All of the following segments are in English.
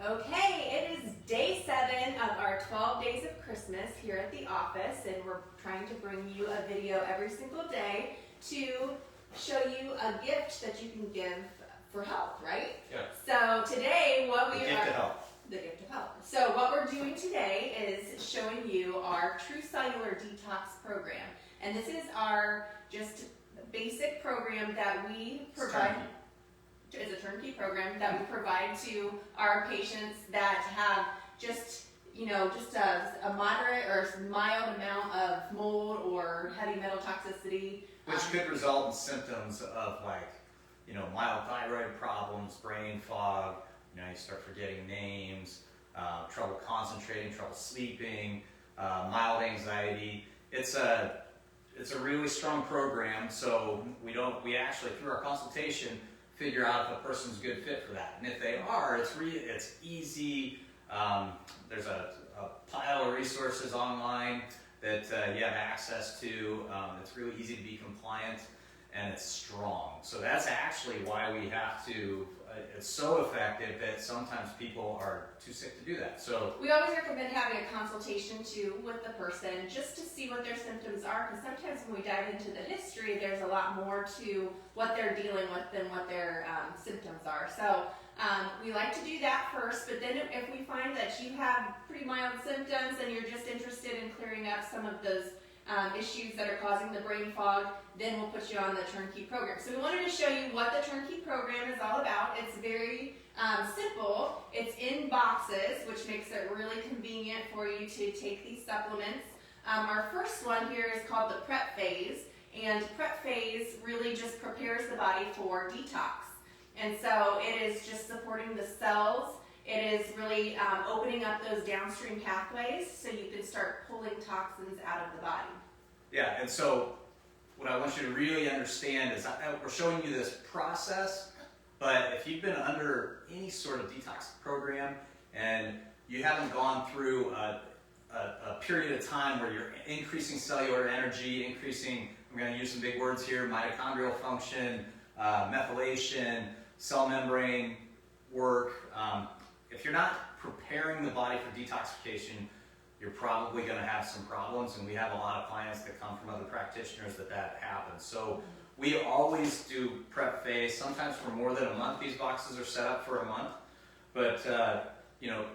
Okay, it is day 7 of our 12 days of Christmas here at the office, and we're trying to bring you a video every single day to show you a gift that you can give for health, right? Yeah. So today, The gift of health. The gift of health. So what we're doing today is showing you our True Cellular Detox program, and this is our just basic program that we provide. It's a turnkey program that we provide to our patients that have just a moderate or mild amount of mold or heavy metal toxicity. Which could result in symptoms of mild thyroid problems, brain fog, you start forgetting names, trouble concentrating, trouble sleeping, mild anxiety. It's a really strong program, so we actually, through our consultation, figure out if a person's a good fit for that. And if they are, it's easy. There's a pile of resources online that you have access to. It's really easy to be compliant, and it's strong. So that's actually why we have to, it's so effective that sometimes people are too sick to do that. So we always recommend having a consultation too with the person just to see what their symptoms are, because sometimes when we dive into the history, there's a lot more to what they're dealing with than what their symptoms are. So we like to do that first, but then if we find that you have pretty mild symptoms and you're just interested in clearing up some of those issues that are causing the brain fog, then we'll put you on the turnkey program. So we wanted to show you what the turnkey program is all about. It's very simple. It's in boxes, which makes it really convenient for you to take these supplements. Our first one here is called the prep phase, and prep phase really just prepares the body for detox. And so it is just supporting the cells. It is really opening up those downstream pathways so you can start pulling toxins out of the body. yeah, and so what I want you to really understand is we're showing you this process, but if you've been under any sort of detox program and you haven't gone through a period of time where you're increasing cellular energy, increasing, I'm going to use some big words here, mitochondrial function, methylation, cell membrane work, if you're not preparing the body for detoxification, you're probably going to have some problems, and we have a lot of clients that come from other practitioners that happens. So we always do prep phase. Sometimes for more than a month. These boxes are set up for a month, but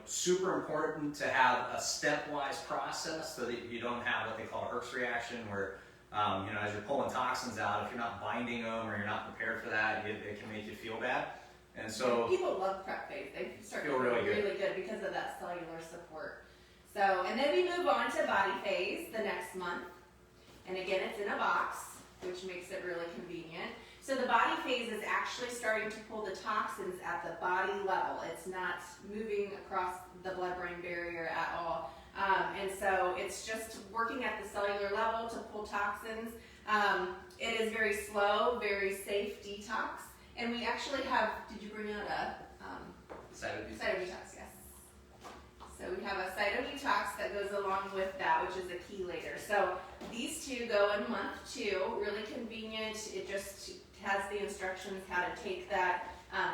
super important to have a stepwise process so that you don't have what they call a Herx reaction, where as you're pulling toxins out, if you're not binding them or you're not prepared for that, it can make you feel bad. And so people love prep phase. They start feel really good because of that cellular support. So, and then we move on to body phase the next month. And again, it's in a box, which makes it really convenient. So the body phase is actually starting to pull the toxins at the body level. It's not moving across the blood-brain barrier at all. And so it's just working at the cellular level to pull toxins. It is very slow, very safe detox. And we actually have, did you bring out a cytodetox? Yes. So we have a cytodetox that goes along with that, which is a chelator. So these two go in month 2, really convenient. It just has the instructions how to take that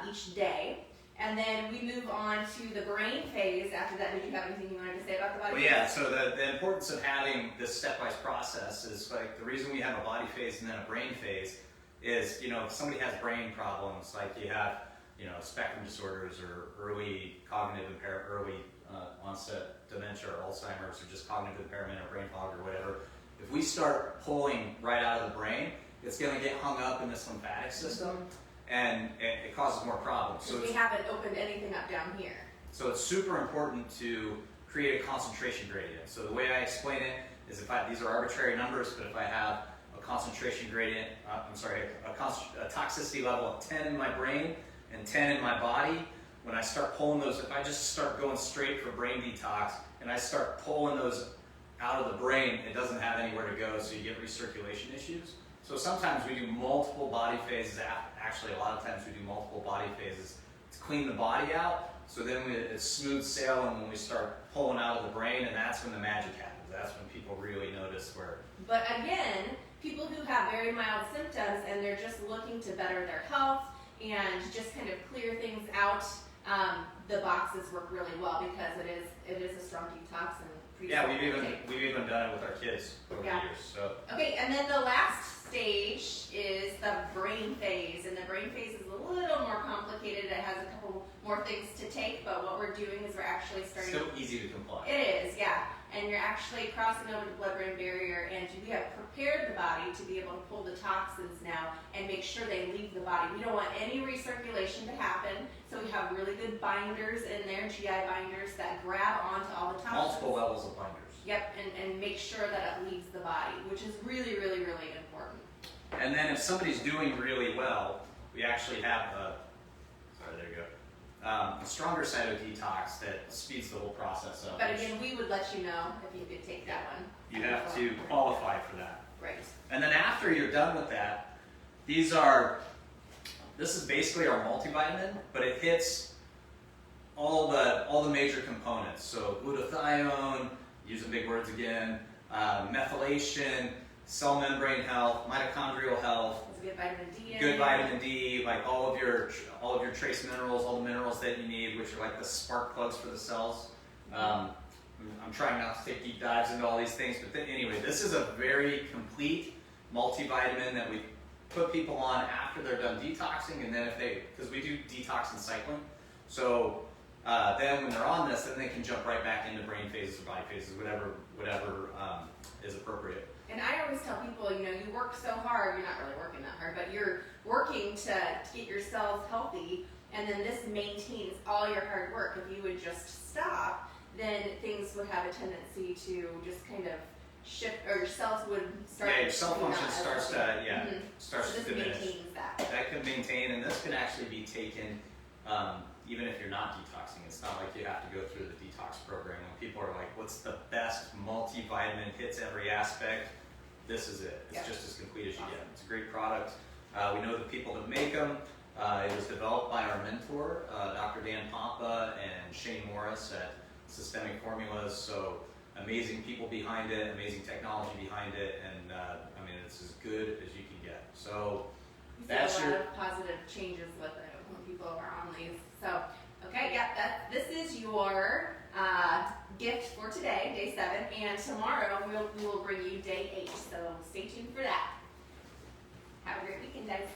each day. And then we move on to the brain phase after that. Did you have anything you wanted to say about the body phase? Yeah, so the importance of having this stepwise process is the reason we have a body phase and then a brain phase is, if somebody has brain problems, like you have, spectrum disorders or early cognitive impairment, early onset dementia or Alzheimer's, or just cognitive impairment or brain fog or whatever, if we start pulling right out of the brain, it's going to get hung up in this lymphatic system, and it causes more problems. So we haven't opened anything up down here. So it's super important to create a concentration gradient. So the way I explain it is these are arbitrary numbers, but if I have a concentration gradient, a toxicity level of 10 in my brain and 10 in my body, when I start pulling those, if I just start going straight for brain detox and I start pulling those out of the brain, it doesn't have anywhere to go, so you get recirculation issues. So sometimes we do multiple body phases. Actually, a lot of times we do multiple body phases to clean the body out, so then it's smooth sailing when we start pulling out of the brain, and that's when the magic happens. That's when people really notice where. But again, people who have very mild symptoms and they're just looking to better their health and just kind of clear things out the boxes work really well because it is a strong detox and pretty Yeah, simple to take. we've even done it with our kids over the years. So Okay, and then the last stage is the brain phase, and the brain phase is a little more complicated. It has a couple more things to take, but what we're doing is we're actually starting. still easy to comply. It is, yeah. And you're actually crossing over the blood-brain barrier, and we have prepared the body to be able to pull the toxins now and make sure they leave the body. We don't want any recirculation to happen, so we have really good binders in there, GI binders that grab onto all the toxins. Multiple levels of binders. Yep, and make sure that it leaves the body, which is really, really, really important. And then if somebody's doing really well, we actually have a stronger side of detox that speeds the whole process up. But again, we would let you know if you could take that one. You have to qualify for that. Right. And then after you're done with that, this is basically our multivitamin, but it hits all the major components. So glutathione, using big words again, methylation, cell membrane health, mitochondrial health, Good vitamin D in good it. vitamin D, like all of your trace minerals, all the minerals that you need, which are like the spark plugs for the cells. I'm trying not to take deep dives into all these things, but anyway, this is a very complete multivitamin that we put people on after they're done detoxing, and then because we do detox and cycling, so then when they're on this, then they can jump right back into brain phases or body phases, whatever is appropriate. And I always tell people, you work so hard, you're not really working that hard, but you're working to get your cells healthy, and then this maintains all your hard work. If you would just stop, then things would have a tendency to just kind of shift, or your cells would start. Yeah, your cell function starts to So this diminish. maintains that. That can maintain, and this can actually be taken even if you're not detoxing. It's not like you have to go through the detox program. When people are like, what's the best multivitamin, hits every aspect, this is it. It's just as complete as you get. It's a great product. We know the people that make them. It was developed by our mentor, Dr. Dan Pompa and Shane Morris at Systemic Formulas. So amazing people behind it, amazing technology behind it, and it's as good as you can get. So You see a lot of positive changes with it when people are on these. So, okay, this is your gift for today, day 7, and tomorrow we will bring you day 8. So stay tuned for that. Have a great weekend, guys.